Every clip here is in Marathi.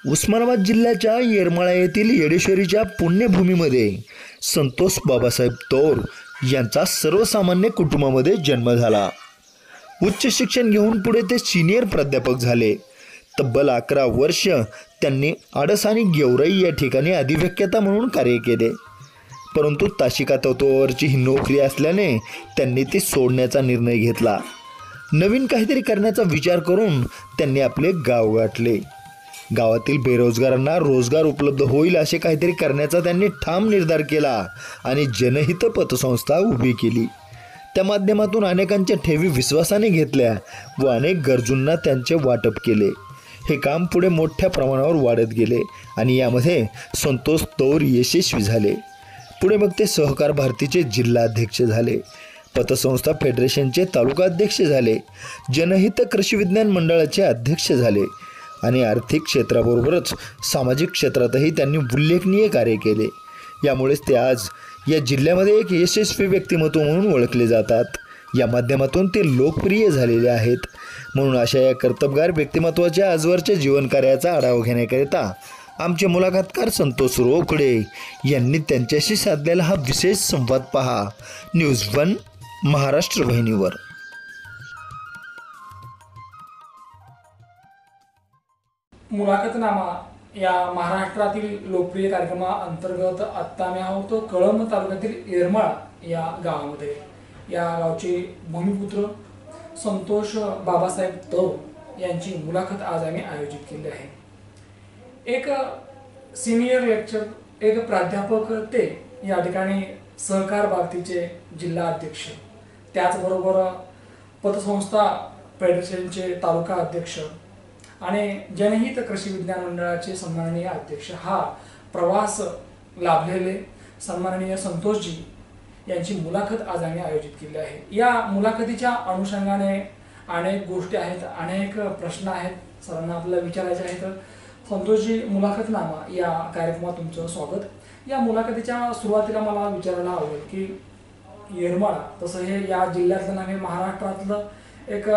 उस्मानाबाद जिल्ह्याच्या येरमाळा येथील येडेश्वरीच्या पुण्यभूमीमध्ये संतोष बाबासाहेब तौर यांचा सर्वसामान्य कुटुंबामध्ये जन्म झाला। उच्च शिक्षण घेऊन पुढे ते सिनियर प्राध्यापक झाले। तब्बल 11 वर्ष त्यांनी आडस आणि गेवराई या ठिकाणी अधिव्याख्याता म्हणून कार्य केले, परंतु ताशिका तत्वावरची ही नोकरी असल्याने त्यांनी ती सोडण्याचा निर्णय घेतला। नवीन काहीतरी करण्याचा विचार करून त्यांनी आपले गाव गाठले। गावातील बेरोजगारांना रोजगार उपलब्ध होईल असे काहीतरी करण्याचा त्यांनी ठाम निर्धार केला आणि जनहित पतसंस्था उभी केली। त्या माध्यमातून अनेकांच्या ठेवी विश्वासाने घेतल्या व अनेक गरजूंना त्यांचे वाटप केले। हे काम पुढे मोठ्या प्रमाणावर वाढत गेले आणि यामध्ये संतोष तौर यशस्वी झाले। पुढे मग ते सहकार भारतीचे जिल्हाध्यक्ष झाले, पतसंस्था फेडरेशनचे तालुका अध्यक्ष झाले, जनहित कृषी विज्ञान मंडळाचे अध्यक्ष झाले आणि आर्थिक क्षेत्राबरोबरच सामाजिक क्षेत्रातही त्यांनी उल्लेखनीय कार्य केले। यामुळेच ते आज या जिल्ह्यामध्ये एक यशस्वी व्यक्तिमत्व म्हणून ओळखले जातात। या माध्यमातून ते लोकप्रिय झालेले आहेत। म्हणून अशा या कर्तबगार व्यक्तिमत्वाच्या आजवरच्या जीवनकार्याचा आढावा घेण्याकरिता आमचे मुलाखतकार संतोष रोकडे यांनी त्यांच्याशी साधलेला हा विशेष संवाद पहा न्यूज 1 महाराष्ट्र वाहिनीवर। मुलाखतनामा या महाराष्ट्रातील लोकप्रिय कार्यक्रमाअंतर्गत आत्ता आम्ही आहोत कळंब तालुक्यातील येरमाळा या गावामध्ये। या गावचे भूमिपुत्र संतोष बाबासाहेब तौर यांची मुलाखत आज आम्ही आयोजित केली आहे। एक सिनियर लेक्चर, एक प्राध्यापक ते या ठिकाणी सहकार भारतीचे जिल्हा अध्यक्ष, त्याचबरोबर पतसंस्था फेडरेशनचे तालुका अध्यक्ष आणि जनहित कृषी विज्ञान मंडळाचे सन्माननीय अध्यक्ष, हा प्रवास लाभलेले सन्माननीय संतोषजी यांची मुलाखत आज आम्ही आयोजित केली आहे। या मुलाखतीच्या अनुषंगाने अनेक गोष्टी आहेत, अनेक प्रश्न आहेत, सरांना आपल्याला विचारायचे आहेत। संतोषजी, मुलाखतनामा या कार्यक्रमात तुमचं स्वागत। या मुलाखतीच्या सुरुवातीला मला विचारायला आवडेल की येरमाळा तसं हे या जिल्ह्यातलं नव्हे, महाराष्ट्रातलं एक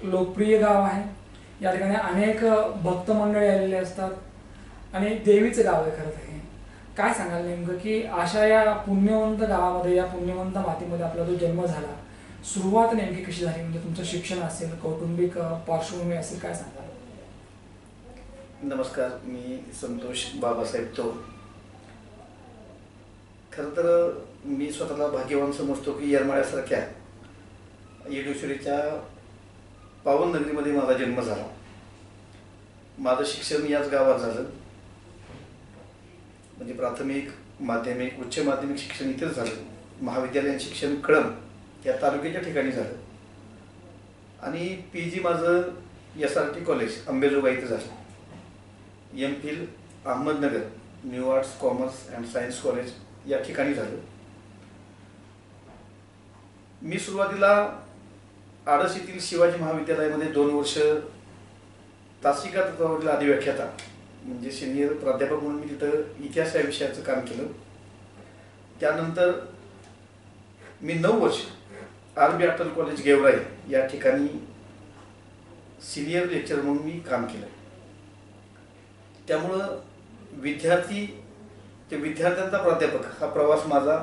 लोकप्रिय गाव आहे। या ठिकाणी अनेक भक्त मंडळी आलेले असतात आणि देवीचं गाव आहे खरं तर हे। काय सांगाल नेमकं की अशा या पुण्यवंत गावामध्ये, या पुण्यवंत मातीमध्ये आपला जो जन्म झाला, सुरुवात नेमकी कशी झाली? म्हणजे तुमचं शिक्षण असेल, कौटुंबिक पार्श्वभूमी असेल, काय सांगाल? नमस्कार, मी संतोष बाबासाहेब तौर। खरं तर मी स्वतःला भाग्यवान समजतो की येरमाळ्यासारख्या येडेश्वरीच्या पावन नगरीमध्ये माझा जन्म झाला। माझं शिक्षण याच गावात झालं, म्हणजे प्राथमिक, माध्यमिक, उच्च माध्यमिक शिक्षण इथेच झालं। महाविद्यालयीन शिक्षण कळंब या तालुक्याच्या ठिकाणी झालं आणि PG माझं SRT कॉलेज अंबेजोगाई इथं झालं। MPhil Ahmednagar new arts commerce and science college या ठिकाणी झालं। मी सुरुवातीला आडस येथील शिवाजी महाविद्यालयामध्ये 2 वर्ष तासिका तत्वावरील अधिव्याख्याता म्हणजे सिनियर प्राध्यापक म्हणून मी तिथं इतिहास या विषयाचं काम केलं। त्यानंतर मी 9 वर्ष RB अटल कॉलेज गेवराई या ठिकाणी सिनियर लेक्चर म्हणून मी काम केलं। त्यामुळं विद्यार्थी ते विद्यार्थ्यांचा प्राध्यापक हा प्रवास माझा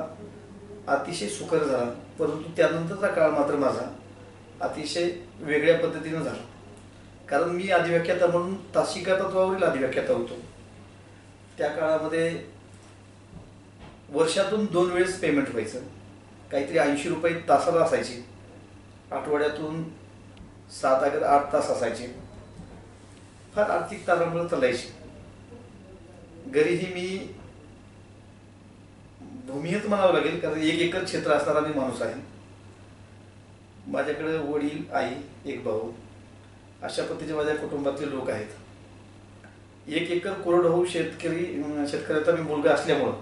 अतिशय सुकर झाला, परंतु त्यानंतरचा काळ मात्र माझा अतिशय वेगळ्या पद्धतीने झाला। कारण मी अधिव्याख्याता म्हणून तासिका तत्वावरील अधिव्याख्याता होतो। त्या काळामध्ये वर्षातून 2 वेळेस पेमेंट व्हायचं, काहीतरी 80 रुपये तासाला असायचे। आठवड्यातून 7 अगर 8 तास असायचे। फार आर्थिक तारांबळ चालायची। घरीही मी भूमिहीत म्हणावं लागेल, कारण 1 एकर क्षेत्र असणारा मी माणूस आहे। माझ्याकडे वडील, आई, 1 भाऊ अशा पद्धतीचे माझ्या कुटुंबातले लोक आहेत। 1 एकर कोरडवाहू शेतकऱ्याचा मी मुलगा असल्यामुळं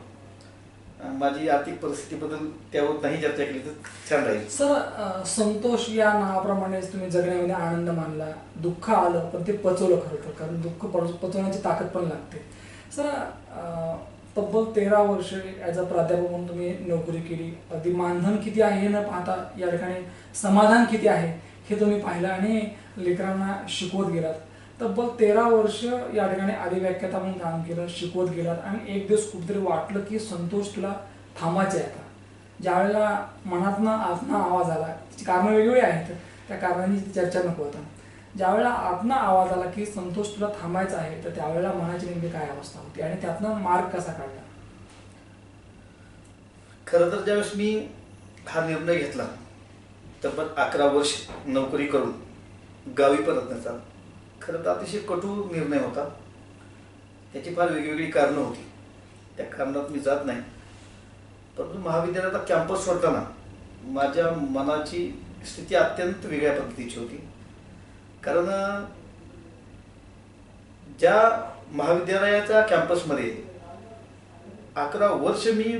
माझी आर्थिक परिस्थितीबद्दल त्यावर नाही चर्चा केली तर छान राहील. सर, संतोष या नावाप्रमाणेच तुम्ही जगण्यामध्ये आनंद मानला, दुःख आलं पण ते पचवलं खरं तर, कारण दुःख पचवण्याची ताकद पण लागते. सर, तब्बल 13 वर्ष ॲज अ प्राध्यापक म्हणून तुम्ही नोकरी केली. अगदी मानधन किती आहे हे न पाहता या ठिकाणी समाधान किती आहे हे तुम्ही पाहिलं आणि लेकरांना शिकवत गेलात. तब्बल 13 वर्ष या ठिकाणी अधिव्याख्याता म्हणून काम केलं, शिकवत गेलात आणि एक दिवस कुठेतरी वाटलं की संतोष तुला थांबायचे आहे आता. ज्यावेळेला मनातनं आतनं आवाज आला, त्याची कारणं वेगवेगळी आहेत, त्या कारणांची चर्चा नको आता. ज्यावेळेला आतनं आवाज आला की संतोष तुला थांबायचं आहे, तर त्यावेळेला मनाची नेमकी काय अवस्था होती आणि त्यातनं मार्ग कसा काढला? खरं तर ज्यावेळेस मी हा निर्णय घेतला तब्बल 11 वर्ष नोकरी करून गावी परतण्याचा, खरं तर अतिशय कटू निर्णय होता. त्याची फार वेगवेगळी कारणं होती, त्या कारणात मी जात नाही. परंतु महाविद्यालयाचा कॅम्पस सोडताना माझ्या मनाची स्थिती अत्यंत वेगळ्या पद्धतीची होती. कारण ज्या महाविद्यालयाच्या कॅम्पसमध्ये 11 वर्ष मी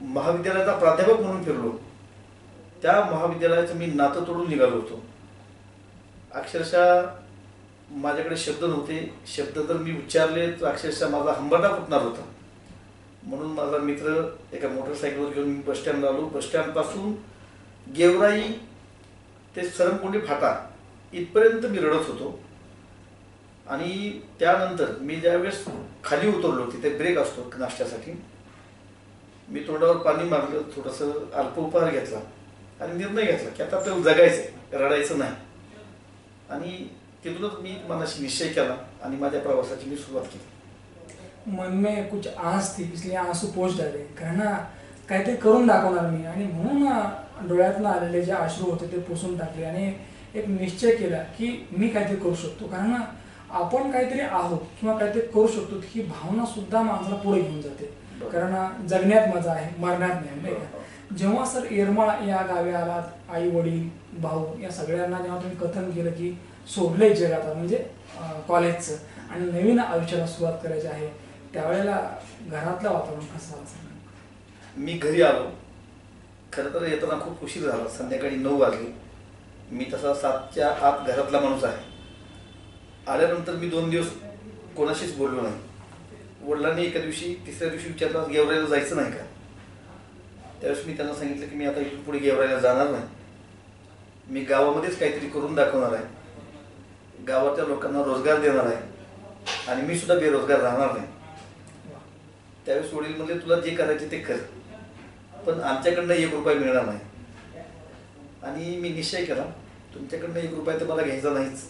महाविद्यालयाचा प्राध्यापक म्हणून फिरलो, त्या महाविद्यालयाचं मी नातं तोडून निघालो होतो. अक्षरशः माझ्याकडे शब्द नव्हते. शब्द तर मी उच्चारले तर अक्षरशः माझा हंबरडा फुटणार होता. म्हणून माझा मित्र एका मोटरसायकलवर घेऊन मी बसस्टँडला आलो. बसस्टँडपासून गेवराई ते सरमकुंडी फाटा इथपर्यंत मी रडत होतो. आणि त्यानंतर मी ज्यावेळेस खाली उतरलो, तिथे ब्रेक असतो नाश्त्यासाठी, मी तोंडावर पाणी मारलं, थोडंसं अल्पोपहार घेतला आणि निर्णय घेतला की आता आपल्याला जगायचं, रडायचं नाही. आणि तिथूनच मी मनाशी निश्चय केला आणि माझ्या प्रवासाची मी सुरुवात केली. मन में कुछ आस थी, इसलिए आंसू पोच डाले, कारण काहीतरी करून दाखवणार मी, आणि म्हणून डोळ्यातनं आलेले जे अश्रू होते ते पुसून टाकले आणि एक निश्चय केला की मी काहीतरी करू शकतो. कारण आपण काहीतरी आहोत किंवा काहीतरी करू शकतो ही भावना सुद्धा माणसाला पुढे घेऊन जाते. कारण जगण्यात मजा आहे, मरण्यात नाही का? जेव्हा सर येरमाळा या गावी आलात, आई वडील भाऊ या सगळ्यांना जेव्हा तुम्ही कथन केलं की सोडलंय जग आता, म्हणजे कॉलेजचं, आणि नवीन आयुष्याला सुरुवात करायची आहे, त्यावेळेला घरातलं वातावरण कसं असेल? मी घरी आलो. खरं तर येताना खूप उशीर झाला, संध्याकाळी 9 वाजले. मी तसा 7च्या आत घरातला माणूस आहे. आल्यानंतर मी 2 दिवस कोणाशीच बोललो नाही. वडिलांनी एका दिवशी, तिसऱ्या दिवशी विचारलं गेवराईला जायचं नाही का? त्यावेळेस मी त्यांना सांगितलं की मी आता इथून पुढे गेवराईला जाणार नाही. मी गावामध्येच काहीतरी करून दाखवणार आहे, गावाच्या लोकांना रोजगार देणार आहे आणि मी सुद्धा बेरोजगार राहणार नाही. त्यावेळेस वडील म्हणले तुला जे करायचे ते कर, पण आमच्याकडनं 1 रुपया मिळणार नाही. आणि मी निश्चय केला तुमच्याकडनं 1 रुपया तर मला घ्यायचा नाहीच,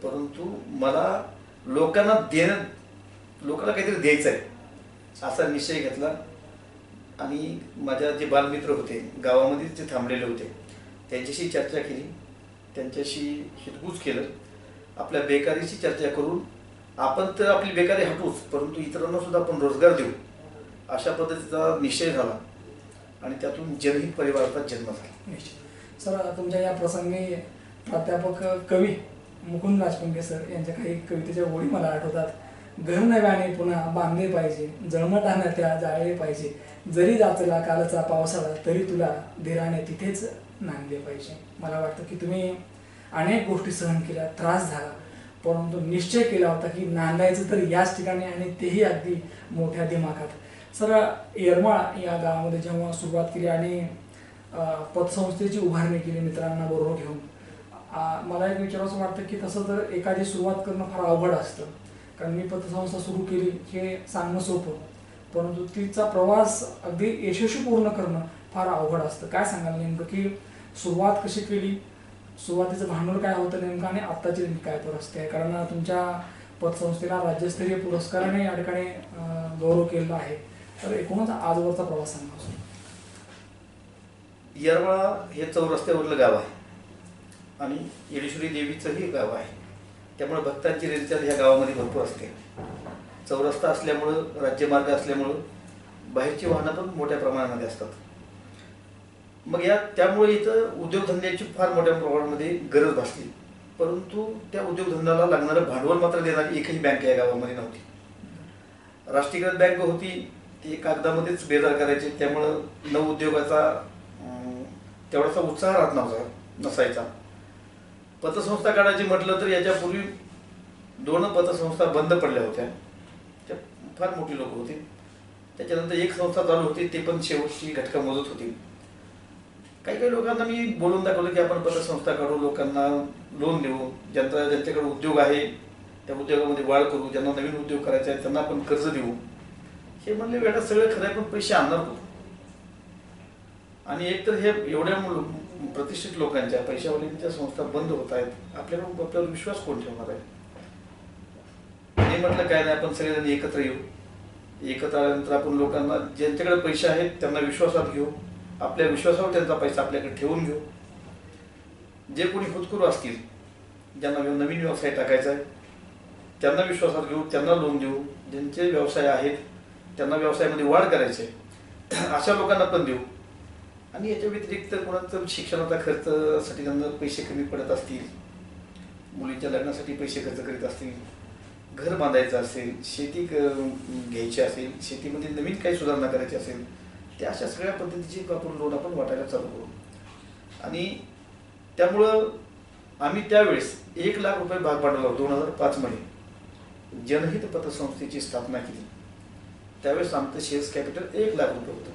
परंतु मला लोकांना काहीतरी द्यायचं आहे असा निश्चय घेतला. आणि माझ्या जे बालमित्र होते गावामध्ये जे थांबलेले होते त्यांच्याशी चर्चा केली, त्यांच्याशी हितगुज केलं. आपल्या बेकारीची चर्चा करून आपण तर आपली बेकारी हटवूच, परंतु इतरांना सुद्धा आपण रोजगार देऊ अशा पद्धतीचा निश्चय झाला आणि त्यातून जनहित परिवाराचा जन्म झाला. निश्चित. सर, तुमच्या या प्रसंगी प्राध्यापक कवी मुकुंद राजपुंगे सर यांच्या काही कवितेच्या ओळी मला आठवतात. घर नव्याने पुन्हा बांधले पाहिजे, जळमटानं त्या जाळले पाहिजे, जरी जाचला कालचा पावसाळा तरी तुला धीराने तिथेच नांदले पाहिजे. मला वाटतं की तुम्ही अनेक गोष्टी सहन केल्या, त्रास झाला, परंतु निश्चय केला होता की नांदायचं तर याच ठिकाणी, आणि तेही अगदी मोठ्या दिमाखात. सर, येरमाळा या गावामध्ये जेव्हा सुरुवात केली आणि पतसंस्थेची उभारणी केली मित्रांना बरोबर घेऊन, मला एक विचारावंसं वाटतं की तसं तर एखादी सुरुवात करणं फार अवघड असतं. कारण मी पतसंस्था सुरू केली हे सांगणं सोपं, परंतु तिचा प्रवास अगदी यशस्वी पूर्ण करणं फार अवघड असतं. काय सांगाल नेमकं की सुरुवात कशी केली, सुरुवातीचं भांडवल काय होतं नेमकं, आणि आत्ताची नेमकी काय परिस्थिती आहे? कारण तुमच्या पतसंस्थेला राज्यस्तरीय पुरस्काराने या ठिकाणी गौरव केलेला आहे, तर एकूणच आजवरचा प्रवास सांगा. येरमाळा हे चौरस्त्यावरलं गाव आहे आणि येडेश्वरी देवीचंही गाव आहे, त्यामुळे भक्तांची रेलचाल ह्या गावामध्ये भरपूर असते. चौरस्ता असल्यामुळं, राज्यमार्ग असल्यामुळं बाहेरची वाहनं पण मोठ्या प्रमाणामध्ये असतात. मग त्यामुळे इथं उद्योगधंद्याची फार मोठ्या प्रमाणामध्ये गरज भासली, परंतु त्या उद्योगधंद्याला लागणारं भांडवल मात्र देणारी एकही बँक या गावामध्ये नव्हती. राष्ट्रीयकृत बँक होती ते कागदामध्येच बेजार करायचे. त्यामुळं नवउद्योगाचा तेवढासा उत्साह राहत नसायचा. पतसंस्था काढायची म्हटलं तर याच्यापूर्वी 2 पतसंस्था बंद पडल्या होत्या. त्या फार मोठी लोक होती. त्याच्यानंतर एक संस्था चालू होती, ते पण शेवटची घटका मोजत होती. काही लोकांना मी बोलून दाखवलं की आपण पतसंस्था काढू, लोकांना लोन देऊ, ज्यांच्याकडे उद्योग आहे त्या उद्योगामध्ये वाढ करू, ज्यांना नवीन उद्योग करायचा आहे त्यांना आपण कर्ज देऊ. हे म्हणले वेळा सगळं खरं आहे, पण पैसे आणणार कुठून? आणि एक तर हे एवढ्या प्रतिष्ठित लोकांच्या पैशावाल्यांच्या संस्था बंद होत आहेत, आपल्यावर विश्वास कोण ठेवणार आहे? हे म्हटलं काय नाही, आपण सगळेजण एकत्र येऊ. एकत्र आल्यानंतर आपण लोकांना ज्यांच्याकडे पैसे आहेत त्यांना विश्वासात घेऊ, आपल्या विश्वासावर त्यांचा पैसा आपल्याकडे ठेवून घेऊ. जे कोणी खुदकुरू असतील, ज्यांना नवीन व्यवसाय टाकायचा आहे त्यांना विश्वासात घेऊ, त्यांना लोन देऊ. ज्यांचे व्यवसाय आहेत त्यांना व्यवसायामध्ये वाढ करायची आहे अशा लोकांना पण देऊ. आणि याच्या व्यतिरिक्त कोणाचं शिक्षणाचा खर्चासाठी त्यांना पैसे कमी पडत असतील, मुलीच्या लग्नासाठी पैसे खर्च करीत असतील, घर बांधायचं असेल, शेती घ्यायची असेल, शेतीमध्ये नवीन काही सुधारणा करायची असेल, त्या अशा सगळ्या पद्धतीची आपण लोन आपण वाटायला चालू करू. आणि त्यामुळं आम्ही त्यावेळेस 1 लाख रुपये भाग भांडवलावर 2005 मध्ये जनहित पतसंस्थेची स्थापना केली. त्यावेळेस आमचं शेअर्स कॅपिटल 1 लाख रुपये होतं.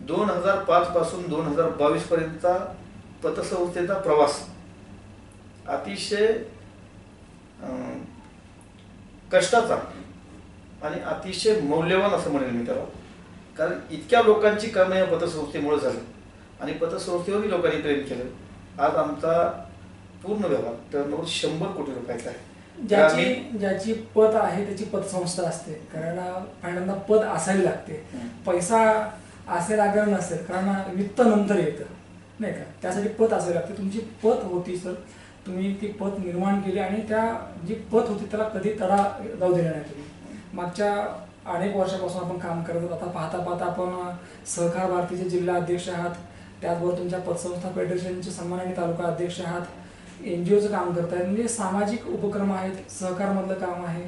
2005 पासून 2022 पर्यंतचा पतसंस्थेचा प्रवास अतिशय कष्टाचा आणि अतिशय मौल्यवान असं म्हणेल मी त्याला. कारण इतक्या लोकांची कामं या पतसंस्थेमुळे झालं आणि पतसंस्थेवरही लोकांनी प्रेम केलं. आज आमचा पूर्ण व्यवहार टर्नओव्हर 100 कोटी रुपयाचा आहे. ज्याची पत आहे त्याची पतसंस्था असते, कारण पहिल्यांदा पत असावी लागते. पैसा असेल अगर नसेल, कारण वित्त नंतर येतं नाही का, त्यासाठी पत असावी लागते. तुमची पत होती सर, तुम्ही ती पत निर्माण केली आणि त्या जी पत होती त्याला कधी तडा जाऊ दिला नाही तुम्ही. मागच्या अनेक वर्षापासून आपण काम करत आहोत. आता पाहता पाहता आपण सहकार भारतीचे जिल्हा अध्यक्ष आहात, त्याचबरोबर तुमच्या पतसंस्था फेडरेशनचे सन्माननीय तालुका अध्यक्ष आहात, NGOचं काम करतायत, म्हणजे सामाजिक उपक्रम आहेत, सहकारमधलं काम आहे.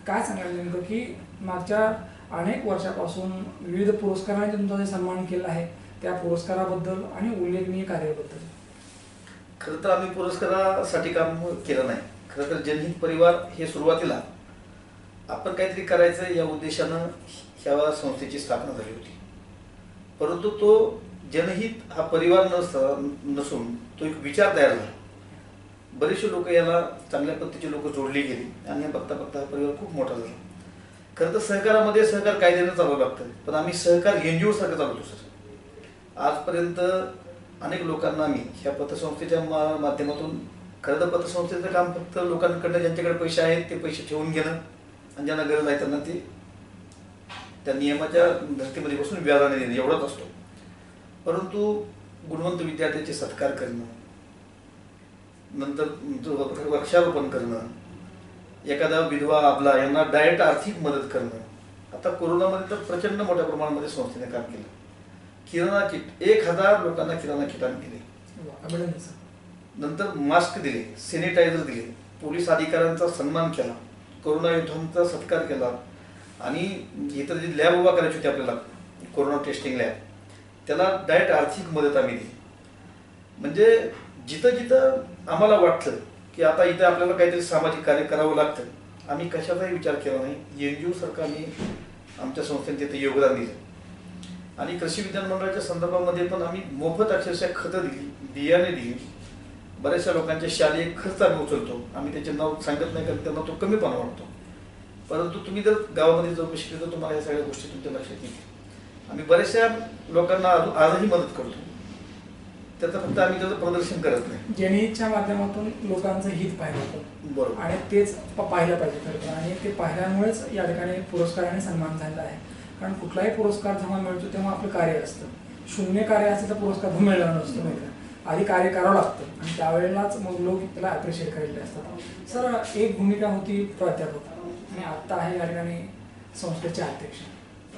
काय सांगाल नेमकं की मागच्या अनेक वर्षापासून विविध पुरस्कारांनी तुमचा जे सन्मान केला आहे त्या पुरस्काराबद्दल आणि उल्लेखनीय कार्याबद्दल? खरं तर आम्ही पुरस्कारासाठी काम केलं नाही. खरं तर जनहित परिवार हे सुरुवातीला आपण काहीतरी करायचं या उद्देशानं ह्या संस्थेची स्थापना झाली होती. परंतु तो जनहित हा परिवार नसून तो एक विचार तयार झाला. बरेचसे लोक याला चांगल्या पद्धतीचे लोक जोडली गेली आणि बघता बघता हा परिवार खूप मोठा झाला. खरं तर सहकारामध्ये सहकार कायद्यानं चालवं लागतं, पण आम्ही सहकार NGO सारखं चालवतो सर. आजपर्यंत अनेक लोकांना आम्ही ह्या पतसंस्थेच्या माध्यमातून, खरं तर पतसंस्थेचं काम फक्त लोकांकडनं ज्यांच्याकडे पैसे आहेत ते पैसे ठेवून घेणं आणि ज्यांना गरज आहे त्यांना ते त्या नियमाच्या धर्तीमध्ये बसून व्याजाने देणं एवढाच असतो. परंतु गुणवंत विद्यार्थ्यांचे सत्कार करणं, नंतर वृक्षारोपण करणं, एखादा विधवा अबला यांना डायरेक्ट आर्थिक मदत करणं. आता कोरोनामध्ये तर प्रचंड मोठ्या प्रमाणामध्ये संस्थेने काम केलं. किराणा किट 1000 लोकांना किराणा किट आम्ही दिले. नंतर मास्क दिले, सॅनिटायझर दिले, पोलीस अधिकाऱ्यांचा सन्मान केला, कोरोना योद्ध्यांचा सत्कार केला आणि इतर जी लॅब उभा करायची होती आपल्याला, कोरोना टेस्टिंग लॅब, त्याला डायरेक्ट आर्थिक मदत आम्ही दिली. म्हणजे जिथं जिथं आम्हाला वाटलं की आता इथं आपल्याला काहीतरी सामाजिक कार्य करावं लागतं, आम्ही कशाचाही विचार केला नाही. NGO सारखं आम्ही आमच्या संस्थेने तिथे योगदान दिलं. आणि कृषी विज्ञान मंडळाच्या संदर्भामध्ये पण आम्ही मोफत अक्षरशः खतं दिली, बियाणे दिली. बऱ्याचशा लोकांचे शालेय खर्च आम्ही उचलतो. आम्ही त्याचे नाव सांगत नाही कारण त्यांना तो कमीपणा वाटतो. परंतु तुम्ही जर गावामध्ये चौकशी केली तर तुम्हाला या सगळ्या गोष्टी तुमच्या लक्षात येतील. आम्ही बऱ्याचशा लोकांना आजही मदत करतो. त्याचं फक्त आम्ही त्याचं प्रदर्शन करत नाही. जनहितच्या माध्यमातून लोकांचं हित पाहिलं होतं, बरोबर, आणि तेच पाहिलं पाहिजे खरं तर. आणि ते पाहिल्यामुळेच या ठिकाणी पुरस्काराने सन्मान झालेला आहे. कारण कुठलाही पुरस्कार जेव्हा मिळतो तेव्हा आपलं कार्य असतं. शून्य कार्य असेल तर पुरस्कार मिळणार नसतो नाही का. आधी कार्य करावं लागतं आणि त्यावेळेलाच मग लोक त्याला अप्रिशिएट करायला असतात. सर, एक भूमिका होती प्राध्यापक आणि आत्ता आहे या ठिकाणी संस्थेचे अध्यक्ष.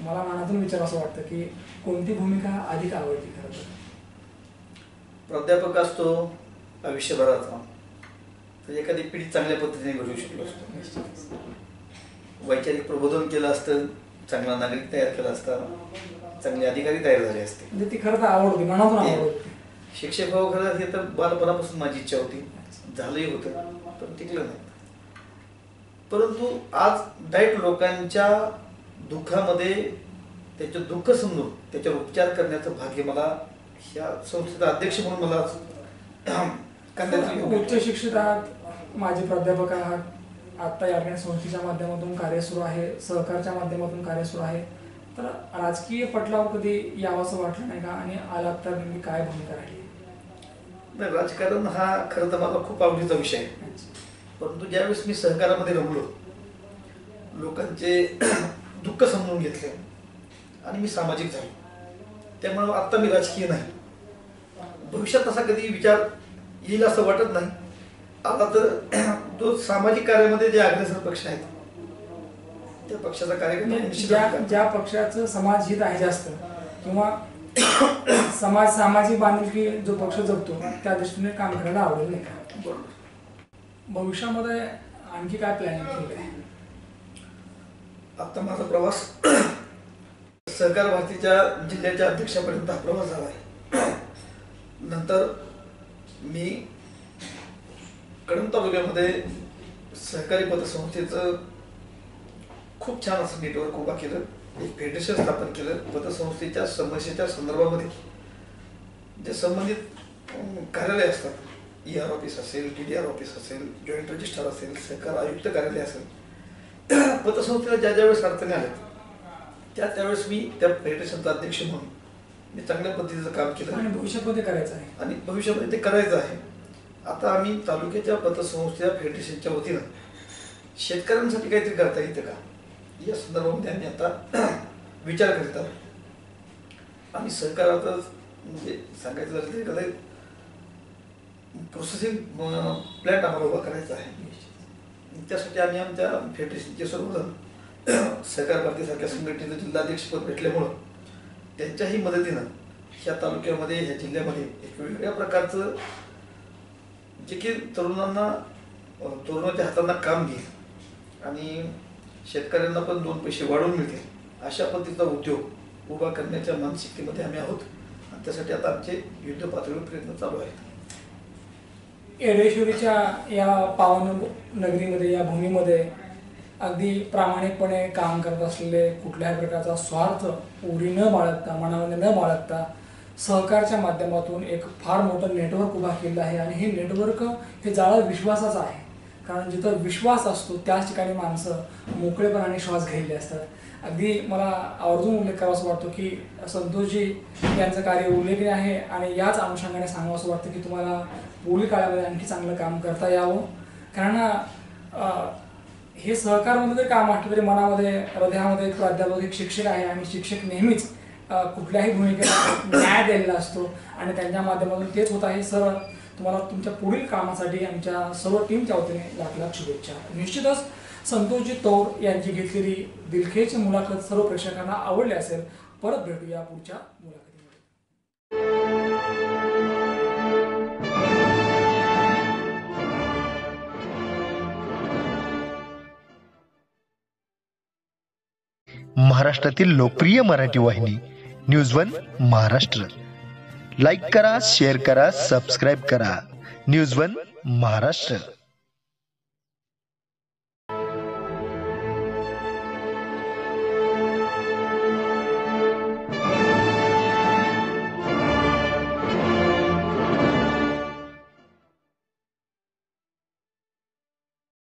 मला मनातून विचार असं वाटतं की कोणती भूमिका अधिक आवडती खरं तर? प्राध्यापक असतो आयुष्यभराचा तर एखादी पिढी चांगल्या पद्धतीने घडवू शकलो असतो. वैचारिक प्रबोधन केलं असतं, चांगला नागरिक तयार केला असता, चांगले अधिकारी तयार झाले असते. म्हणजे ती खरं तर आवड होती, मनातून आवड होती. शिक्षक व्हावं खरं हे तर बालपणापासून माझी इच्छा होती, झालंही होतं, पण टिकलं नाही. परंतु आज डायट लोकांच्या दुःखामध्ये त्याचे दुःख समजून त्याच्यावर उपचार करण्याचं भाग्य मला ह्या संस्थेचा अध्यक्ष म्हणून मला करण्याचं योग्य. उच्च शिक्षित आहात, माजी प्राध्यापक आहात, आता या ठिकाणी संस्थेच्या माध्यमातून कार्य सुरू आहे, सहकारच्या माध्यमातून कार्य सुरू आहे. तर राजकीय पटलावर कधी यावंसं वाटलं नाही का, आणि आलात तर नेमकी काय भूमिका राहिली? नाही, राजकारण हा खरं तर मला खूप आवडीचा विषय आहे. परंतु ज्यावेळेस मी सहकारामध्ये रमलो, लोकांचे दुःख समजून घेतले आणि मी सामाजिक झालो, त्यामुळे आता मी राजकीय नाही. भविष्यात असा कधी विचार येईल असं वाटत नाही. आता तर जो सामाजिक कार्यामध्ये जे अग्रेसर पक्ष आहेत त्या पक्षाचा कार्यक्रम ज्या पक्षाचं समाजहित आहे जास्त, किंवा सामाजिक बांधिलकी जो पक्ष जगतो त्या दृष्टीने काम करायला आवडेल नाही का? बरोबर. भविष्यामध्ये आणखी काय प्लॅनिंग केलं आहे? आता माझा प्रवास सहकार भारतीच्या जिल्ह्याच्या अध्यक्षापर्यंत हा प्रवास झाला आहे. नंतर मी कळंब तालुक्यामध्ये सहकारी पतसंस्थेचं खूप छान असं नेटवर्क उभा केलं, एक फेडरेशन स्थापन केलं. पतसंस्थेच्या समस्येच्या संदर्भामध्ये जे संबंधित कार्यालय असतात, ER ऑफिस असेल, TDR ऑफिस असेल, जॉईंट रजिस्ट्रार असेल, सहकार आयुक्त कार्यालय असेल, पतसंस्थेला ज्या ज्यावेळेस अडचणी आल्या त्यावेळेस मी त्या फेडरेशनचा अध्यक्ष म्हणून मी चांगल्या पद्धतीचं काम केलं आणि भविष्यामध्ये करायचं आहे, आणि भविष्यामध्ये ते करायचं आहे. आता आम्ही तालुक्याच्या पतसंस्थेच्या फेडरेशनच्या वतीनं शेतकऱ्यांसाठी काहीतरी करता येतं का या संदर्भामध्ये आम्ही आता विचार करीत आहोत. आणि सहकारातच म्हणजे सांगायचं झालं तरी एखादा प्रोसेसिंग प्लॅन्ट आम्हाला उभा करायचा आहे. त्यासाठी आम्ही आमच्या फेडरेशनचे सर्वजण सहकार भारतीसारख्या संघटनेचं जिल्हाध्यक्षपद भेटल्यामुळं त्यांच्याही मदतीनं ह्या तालुक्यामध्ये, ह्या जिल्ह्यामध्ये एक वेगळ्या प्रकारचं जे की तरुणाच्या हातांना काम घेईल आणि शेतकऱ्यांना पण 2 पैसे वाढवून मिळतील अशा पद्धतीचा उद्योग उभा करण्याच्या मानसिकतेमध्ये आम्ही आहोत. आणि त्यासाठी आता आमचे युद्ध पातळीवर प्रयत्न चालू आहेत. येडेश्वरीच्या या पावन नगरीमध्ये, या भूमीमध्ये अगदी प्रामाणिकपणे काम करत असलेले, कुठल्याही प्रकारचा स्वार्थ उरी न बाळगता, मनामध्ये न बाळगता, सहकारच्या माध्यमातून एक फार मोठं नेटवर्क उभा केलं आहे. आणि हे नेटवर्क हे जाळं विश्वासाचं आहे, कारण जिथं विश्वास असतो त्याच ठिकाणी माणसं मोकळेपणाने श्वास घ्यायले असतात. अगदी मला आवर्जून उल्लेख करावासा वाटतो की संतोषजी यांचं कार्य उल्लेखनीय आहे, आणि याच अनुषंगाने सांगावं असं वाटतं की तुम्हाला पुढील काळामध्ये आणखी चांगलं काम करता यावं. कारण हे सहकारमध्ये जरी काम असलं तरी मनामध्ये, हृदयामध्ये एक प्राध्यापक, एक शिक्षक आहे, आणि शिक्षक नेहमीच कुठल्याही भूमिकेला न्याय द्यायला असतो, आणि त्यांच्या माध्यमातून तेच होत आहे. सर, तुम्हाला तुमच्या पुढील कामासाठी आमच्या सर्व टीमच्या वतीने लाख लाख शुभेच्छा. निश्चितच संतोषजी तौर यांची घेतलेली दिलखेची मुलाखत सर्व प्रेक्षकांना आवडली असेल. परत भेटूया पुढच्या मुलाखतीमध्ये. महाराष्ट्रातील लोकप्रिय मराठी वाहिनी न्यूज1 महाराष्ट्र. लाईक करा, शेअर करा, सबस्क्राईब करा. न्यूज1 महाराष्ट्र.